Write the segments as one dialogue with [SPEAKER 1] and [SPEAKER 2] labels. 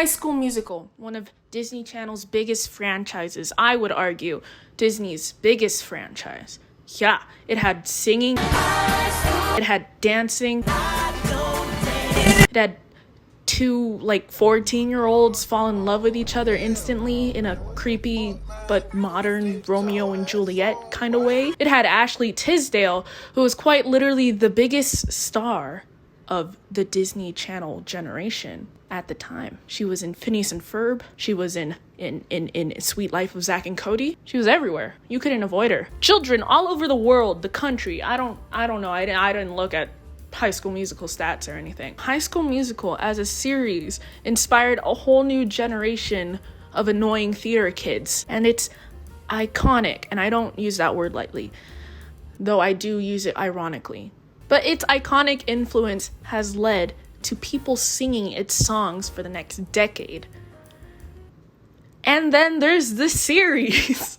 [SPEAKER 1] High School Musical, one of Disney Channel's biggest franchises. I would argue Disney's biggest franchise. Yeah, it had singing, it had dancing, it had two 14-year-olds fall in love with each other instantly in a creepy but modern Romeo and Juliet kind of way. It had Ashley Tisdale, who was quite literally the biggest star of the Disney Channel generation at the time. She was in Phineas and Ferb. She was in Sweet Life of Zack and Cody. She was everywhere. You couldn't avoid her. Children all over the world, the country. I don't know. I didn't look at High School Musical stats or anything. High School Musical as a series inspired a whole new generation of annoying theater kids, and it's iconic, and I don't use that word lightly, though I do use it ironically. But its iconic influence has led to people singing its songs for the next decade. And then there's the series.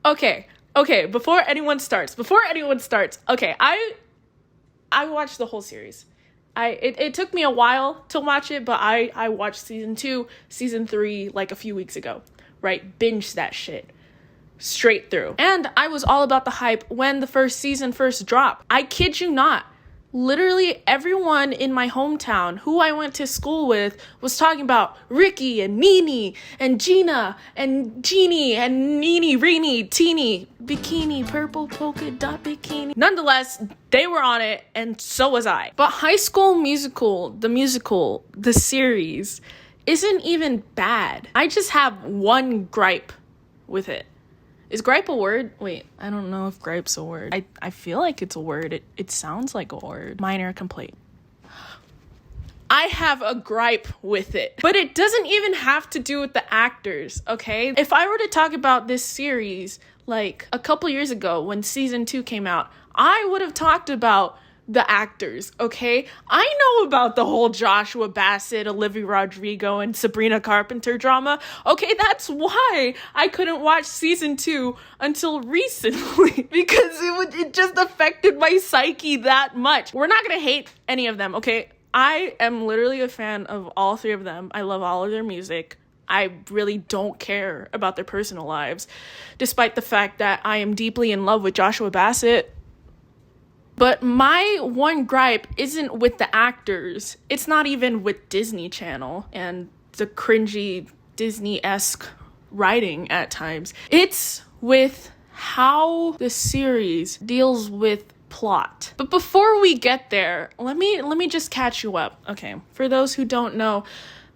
[SPEAKER 1] Okay, before anyone starts, okay, I watched the whole series. It took me a while to watch it, but I watched season 2, season 3 a few weeks ago, right? Binged that shit straight through. And I was all about the hype when the first season first dropped. I kid you not. Literally everyone in my hometown who I went to school with was talking about Ricky and Nene and Gina and Jeannie and Nene, Rini, Teeny, Bikini, Purple Polka Dot Bikini. Nonetheless, they were on it and so was I. But High School Musical, the series, isn't even bad. I just have one gripe with it. Is gripe a word? Wait, I don't know if gripe's a word. I feel like it's a word. It sounds like a word. Minor complaint. I have a gripe with it. But it doesn't even have to do with the actors, okay? If I were to talk about this series a couple years ago when season 2 came out, I would have talked about the actors, okay? I know about the whole Joshua Bassett, Olivia Rodrigo, and Sabrina Carpenter drama. Okay, that's why I couldn't watch season 2 until recently because it just affected my psyche that much. We're not gonna hate any of them, okay? I am literally a fan of all 3 of them. I love all of their music. I really don't care about their personal lives, despite the fact that I am deeply in love with Joshua Bassett. But my one gripe isn't with the actors. It's not even with Disney Channel and the cringy Disney-esque writing at times. It's with how the series deals with plot. But before we get there, let me just catch you up. Okay, for those who don't know,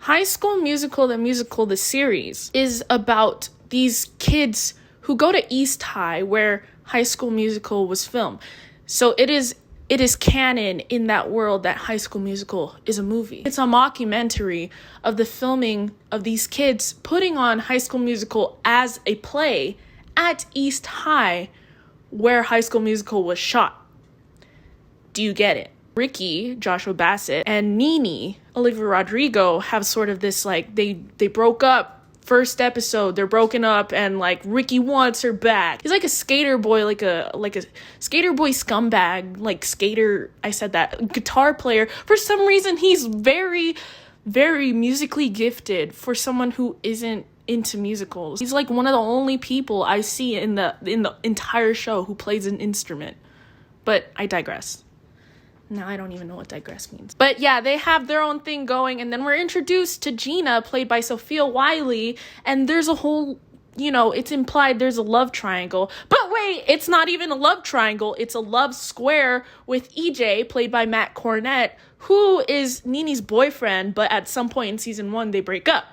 [SPEAKER 1] High School Musical, the series, is about these kids who go to East High where High School Musical was filmed. So it is canon in that world that High School Musical is a movie. It's a mockumentary of the filming of these kids putting on High School Musical as a play at East High where High School Musical was shot. Do you get it? Ricky, Joshua Bassett, and Nene, Olivia Rodrigo, have sort of this they broke up. First episode, they're broken up and Ricky wants her back. He's like a skater boy, like a skater boy scumbag, skater, I said that, guitar player. For some reason, he's very, very musically gifted for someone who isn't into musicals. He's one of the only people I see in the entire show who plays an instrument. But I digress. Now I don't even know what digress means. But yeah, they have their own thing going, and then we're introduced to Gina, played by Sophia Wiley, and there's a whole, it's implied there's a love triangle. But wait, it's not even a love triangle, it's a love square with EJ, played by Matt Cornett, who is Nene's boyfriend, but at some point in season 1, they break up.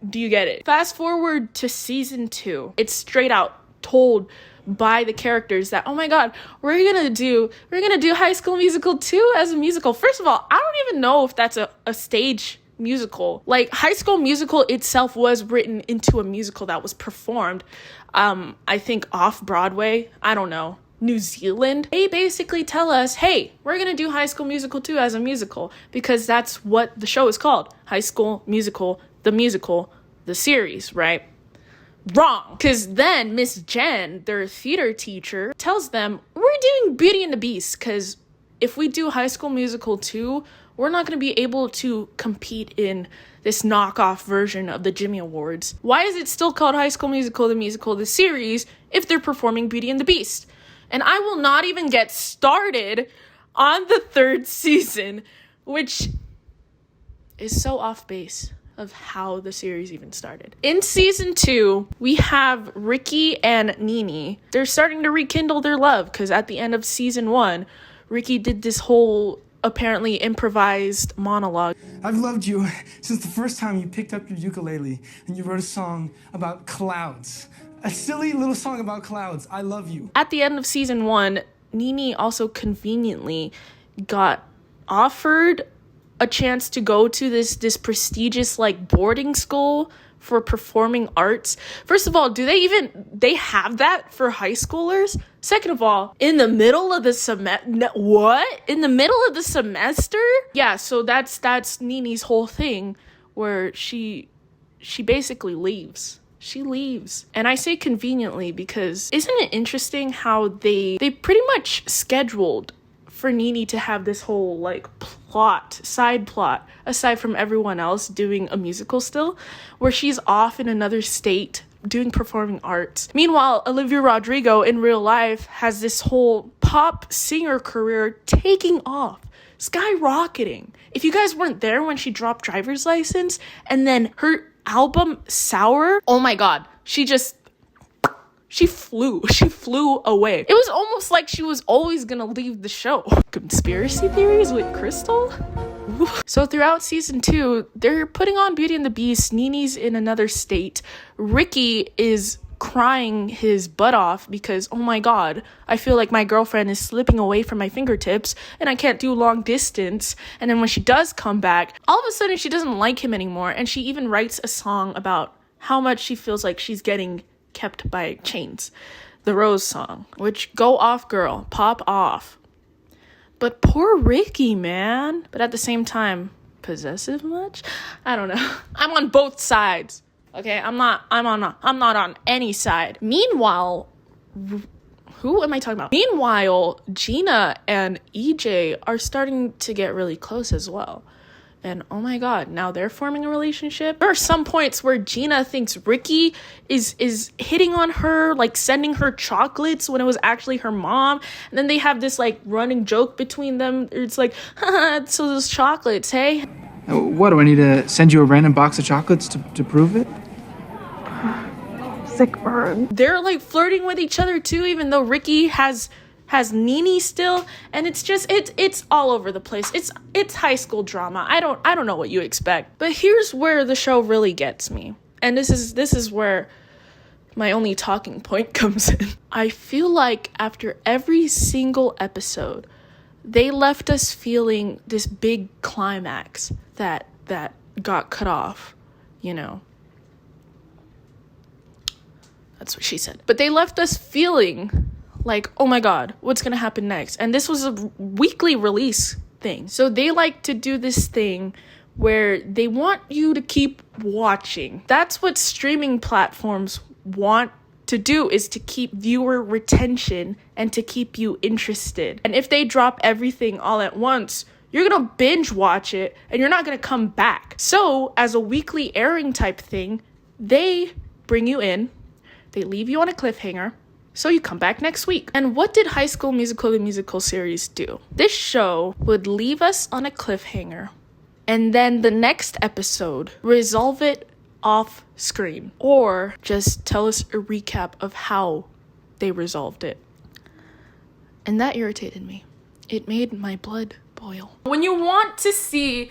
[SPEAKER 1] Do you get it? Fast forward to season 2. It's straight out told by the characters that, oh my god, we're gonna do High School Musical 2 as a musical. First of all, I don't even know if that's a stage musical. High School Musical itself was written into a musical that was performed, I think off Broadway, I don't know, New Zealand. They basically tell us, hey, we're gonna do High School Musical 2 as a musical because that's what the show is called. High School Musical, the series, right? Wrong. Because then Miss Jen, their theater teacher, tells them, we're doing Beauty and the Beast because if we do High School Musical 2, we're not going to be able to compete in this knockoff version of the Jimmy Awards. Why is it still called High School Musical, the series, if they're performing Beauty and the Beast? And I will not even get started on the 3rd season, which is so off base of how the series even started. In season 2, we have Ricky and Nene. They're starting to rekindle their love, because at the end of season 1, Ricky did this whole apparently improvised monologue.
[SPEAKER 2] I've loved you since the first time you picked up your ukulele and you wrote a song about clouds. A silly little song about clouds. I love you.
[SPEAKER 1] At the end of season 1, Nene also conveniently got offered a chance to go to this prestigious like boarding school for performing arts. First of all, do they have that for high schoolers? Second of all, in the middle of the what? In the middle of the semester? Yeah, so that's Nene's whole thing, where she basically leaves. She leaves. And I say conveniently because isn't it interesting how they pretty much scheduled for Nene to have this whole like side plot, aside from everyone else doing a musical still, where she's off in another state doing performing arts. Meanwhile, Olivia Rodrigo in real life has this whole pop singer career taking off, skyrocketing. If you guys weren't there when she dropped Driver's License and then her album Sour, oh my god, she flew away. It was almost like she was always gonna leave the show. Conspiracy theories with Crystal? So throughout season 2, they're putting on Beauty and the Beast. Nene's in another state. Ricky is crying his butt off because, oh my god, I feel like my girlfriend is slipping away from my fingertips and I can't do long distance. And then when she does come back, all of a sudden she doesn't like him anymore, and she even writes a song about how much she feels like she's getting kept by chains. The Rose song, which go off girl, pop off. But poor Ricky, man. But at the same time, possessive much? I don't know. I'm on both sides. Okay, I'm not on any side. Meanwhile, who am I talking about? Meanwhile, Gina and EJ are starting to get really close as well. And oh my god, now they're forming a relationship. There are some points where Gina thinks Ricky is hitting on her, like sending her chocolates when it was actually her mom. And then they have this like running joke between them. It's like, haha, so those chocolates, hey?
[SPEAKER 3] What, do I need to send you a random box of chocolates to prove it?
[SPEAKER 1] Sick burn. They're like flirting with each other too, even though Ricky has Nene still, and it's just it's all over the place. It's high school drama. I don't know what you expect. But here's where the show really gets me. And this is where my only talking point comes in. I feel like after every single episode, they left us feeling this big climax that got cut off, you know. That's what she said. But they left us feeling like, oh my god, what's gonna happen next? And this was a weekly release thing. So they like to do this thing where they want you to keep watching. That's what streaming platforms want to do, is to keep viewer retention and to keep you interested. And if they drop everything all at once, you're gonna binge watch it and you're not gonna come back. So as a weekly airing type thing, they bring you in, they leave you on a cliffhanger, so you come back next week. And what did High School Musical, the musical series, do? This show would leave us on a cliffhanger, and then the next episode, resolve it off screen, or just tell us a recap of how they resolved it. And that irritated me. It made my blood boil. When you want to see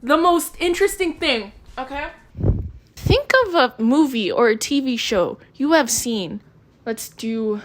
[SPEAKER 1] the most interesting thing, okay? Think of a movie or a TV show you have seen. Let's do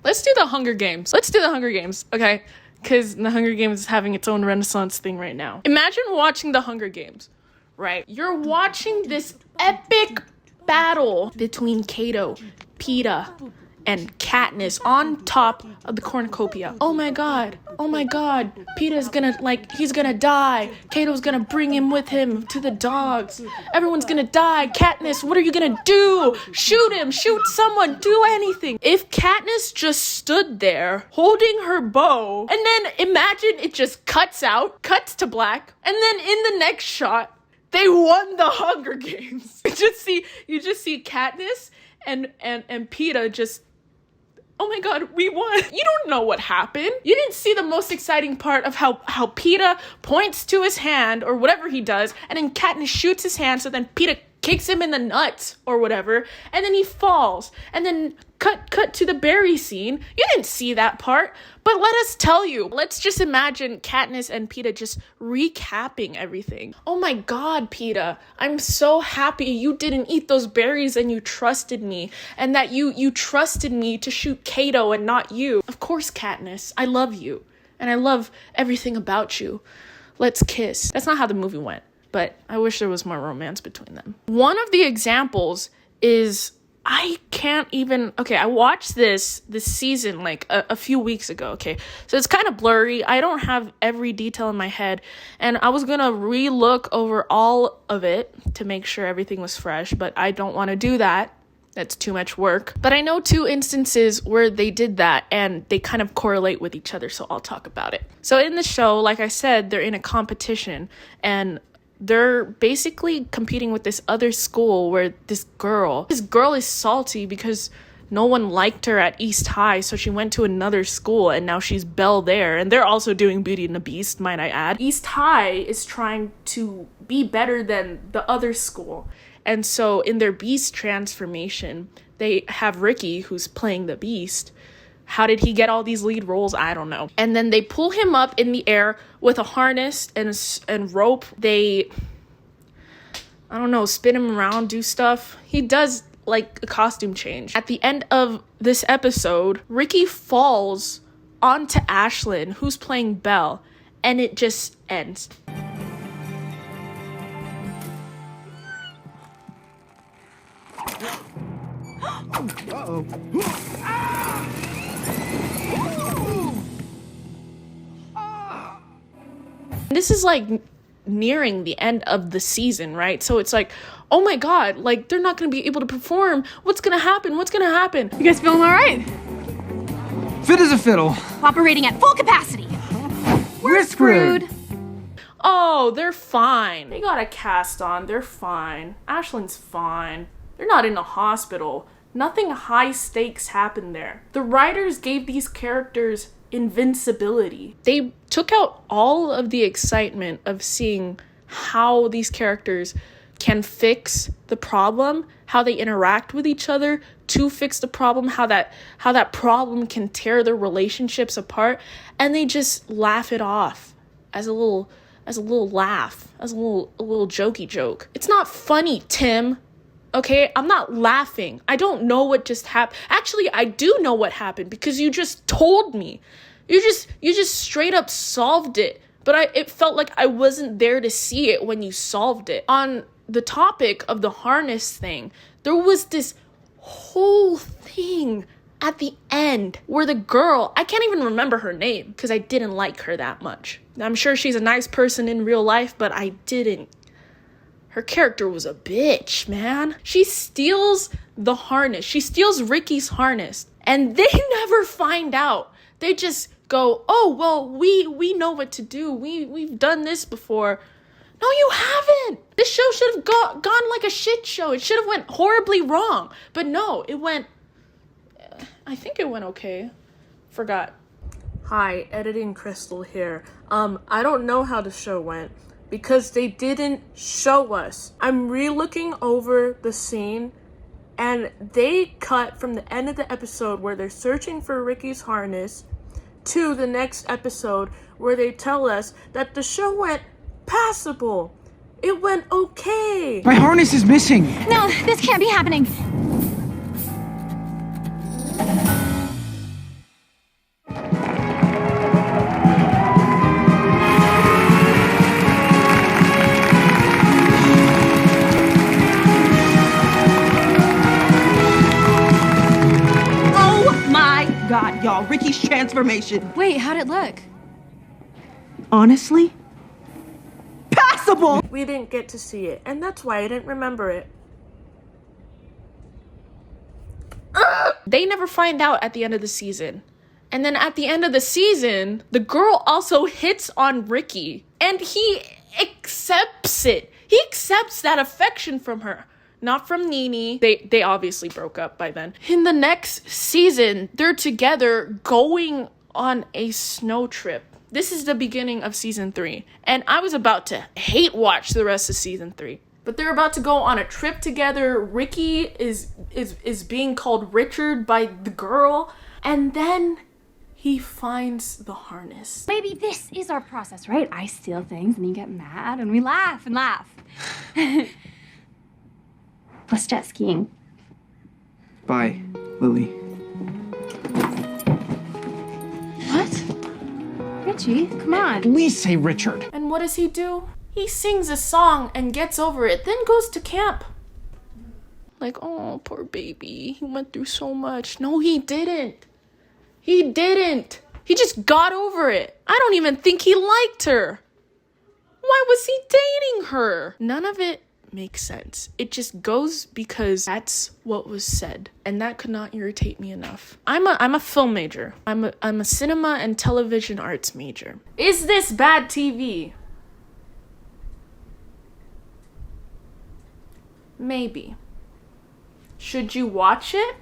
[SPEAKER 1] the Hunger Games. Let's do the Hunger Games, okay? Because the Hunger Games is having its own renaissance thing right now. Imagine watching the Hunger Games, right? You're watching this epic battle between Kato, Peeta, and Katniss on top of the cornucopia. Oh my god, Peeta's gonna, he's gonna die. Cato's gonna bring him with him to the dogs. Everyone's gonna die. Katniss, what are you gonna do? Shoot him, shoot someone, do anything. If Katniss just stood there holding her bow, and then imagine it just cuts to black, and then in the next shot, they won the Hunger Games. You just see Katniss and Peeta just, oh my god, we won. You don't know what happened. You didn't see the most exciting part of how Peeta points to his hand or whatever he does, and then Katniss shoots his hand, so then Peeta kicks him in the nuts or whatever, and then he falls. And then cut to the berry scene. You didn't see that part, but let us tell you. Let's just imagine Katniss and Peeta just recapping everything. Oh my god, Peeta, I'm so happy you didn't eat those berries and you trusted me, and that you trusted me to shoot Cato and not you. Of course, Katniss, I love you, and I love everything about you. Let's kiss. That's not how the movie went, but I wish there was more romance between them. One of the examples is, I watched this season a few weeks ago, okay? So it's kind of blurry. I don't have every detail in my head, and I was gonna re-look over all of it to make sure everything was fresh, but I don't want to do that. That's too much work. But I know 2 instances where they did that, and they kind of correlate with each other, so I'll talk about it. So in the show, like I said, they're in a competition, and they're basically competing with this other school where this girl is salty because no one liked her at East High, so she went to another school, and now she's Belle there, and they're also doing Beauty and the Beast, might I add. East High is trying to be better than the other school, and so in their Beast transformation, they have Ricky, who's playing the Beast. How did he get all these lead roles? I don't know. And then they pull him up in the air with a harness and rope. They, I don't know, spin him around, do stuff. He does a costume change. At the end of this episode, Ricky falls onto Ashlyn, who's playing Belle, and it just ends.
[SPEAKER 2] Uh-oh.
[SPEAKER 1] This is nearing the end of the season, right? So it's oh my god, they're not gonna be able to perform. What's gonna happen?
[SPEAKER 4] You guys feeling all right?
[SPEAKER 3] Fit as a fiddle.
[SPEAKER 4] Operating at full capacity.
[SPEAKER 3] We're screwed.
[SPEAKER 1] Oh, they're fine. They got a cast on. They're fine. Ashlyn's fine. They're not in a hospital. Nothing high stakes happened there. The writers gave these characters invincibility. They took out all of the excitement of seeing how these characters can fix the problem, how they interact with each other to fix the problem, how that problem can tear their relationships apart, and they just laugh it off as a little laugh, as a little jokey joke. It's not funny, Tim. Okay, I'm not laughing. I don't know what just happened. Actually, I do know what happened because you just told me. You just straight up solved it. But it felt like I wasn't there to see it when you solved it. On the topic of the harness thing, there was this whole thing at the end where the girl, I can't even remember her name because I didn't like her that much. I'm sure she's a nice person in real life, but I didn't. Her character was a bitch, man. She steals the harness. She steals Ricky's harness. And they never find out. They just go, oh, well, we know what to do. We've done this before. No, you haven't. This show should have gone like a shit show. It should have went horribly wrong. But no, it went, I think it went okay. Forgot. Hi, Editing Crystal here. I don't know how the show went, because they didn't show us. I'm re-looking over the scene, and they cut from the end of the episode where they're searching for Ricky's harness to the next episode where they tell us that the show went passable. It went okay.
[SPEAKER 3] My harness is missing.
[SPEAKER 4] No, this can't be happening.
[SPEAKER 5] Oh Ricky's transformation.
[SPEAKER 4] Wait, how'd it look?
[SPEAKER 5] Honestly, passable.
[SPEAKER 1] We didn't get to see it, and that's why I didn't remember it. They never find out at the end of the season. And then at the end of the season, the girl also hits on Ricky, and he accepts it. He accepts that affection from her, not from Nene. They obviously broke up by then. In the next season, they're together going on a snow trip. This is the beginning of season 3, and I was about to hate watch the rest of season 3. But they're about to go on a trip together. Ricky is being called Richard by the girl, and then he finds the harness.
[SPEAKER 4] Maybe this is our process, right? I steal things and you get mad and we laugh and laugh. Plus jet skiing.
[SPEAKER 3] Bye, Lily.
[SPEAKER 4] What? Richie, come on.
[SPEAKER 6] Please say Richard.
[SPEAKER 1] And what does he do? He sings a song and gets over it, then goes to camp. Like, oh, poor baby. He went through so much. No, he didn't. He didn't. He just got over it. I don't even think he liked her. Why was he dating her? None of it makes sense. It just goes because that's what was said. And that could not irritate me enough. I'm a film major. I'm a cinema and television arts major. Is this bad TV? Maybe. Should you watch it?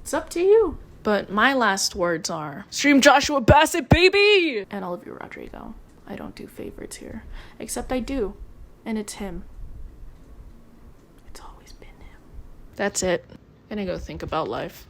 [SPEAKER 1] It's up to you. But my last words are, stream Joshua Bassett, baby! And Olivia Rodrigo. I don't do favorites here. Except I do. And it's him. It's always been him. That's it. Gonna go think about life.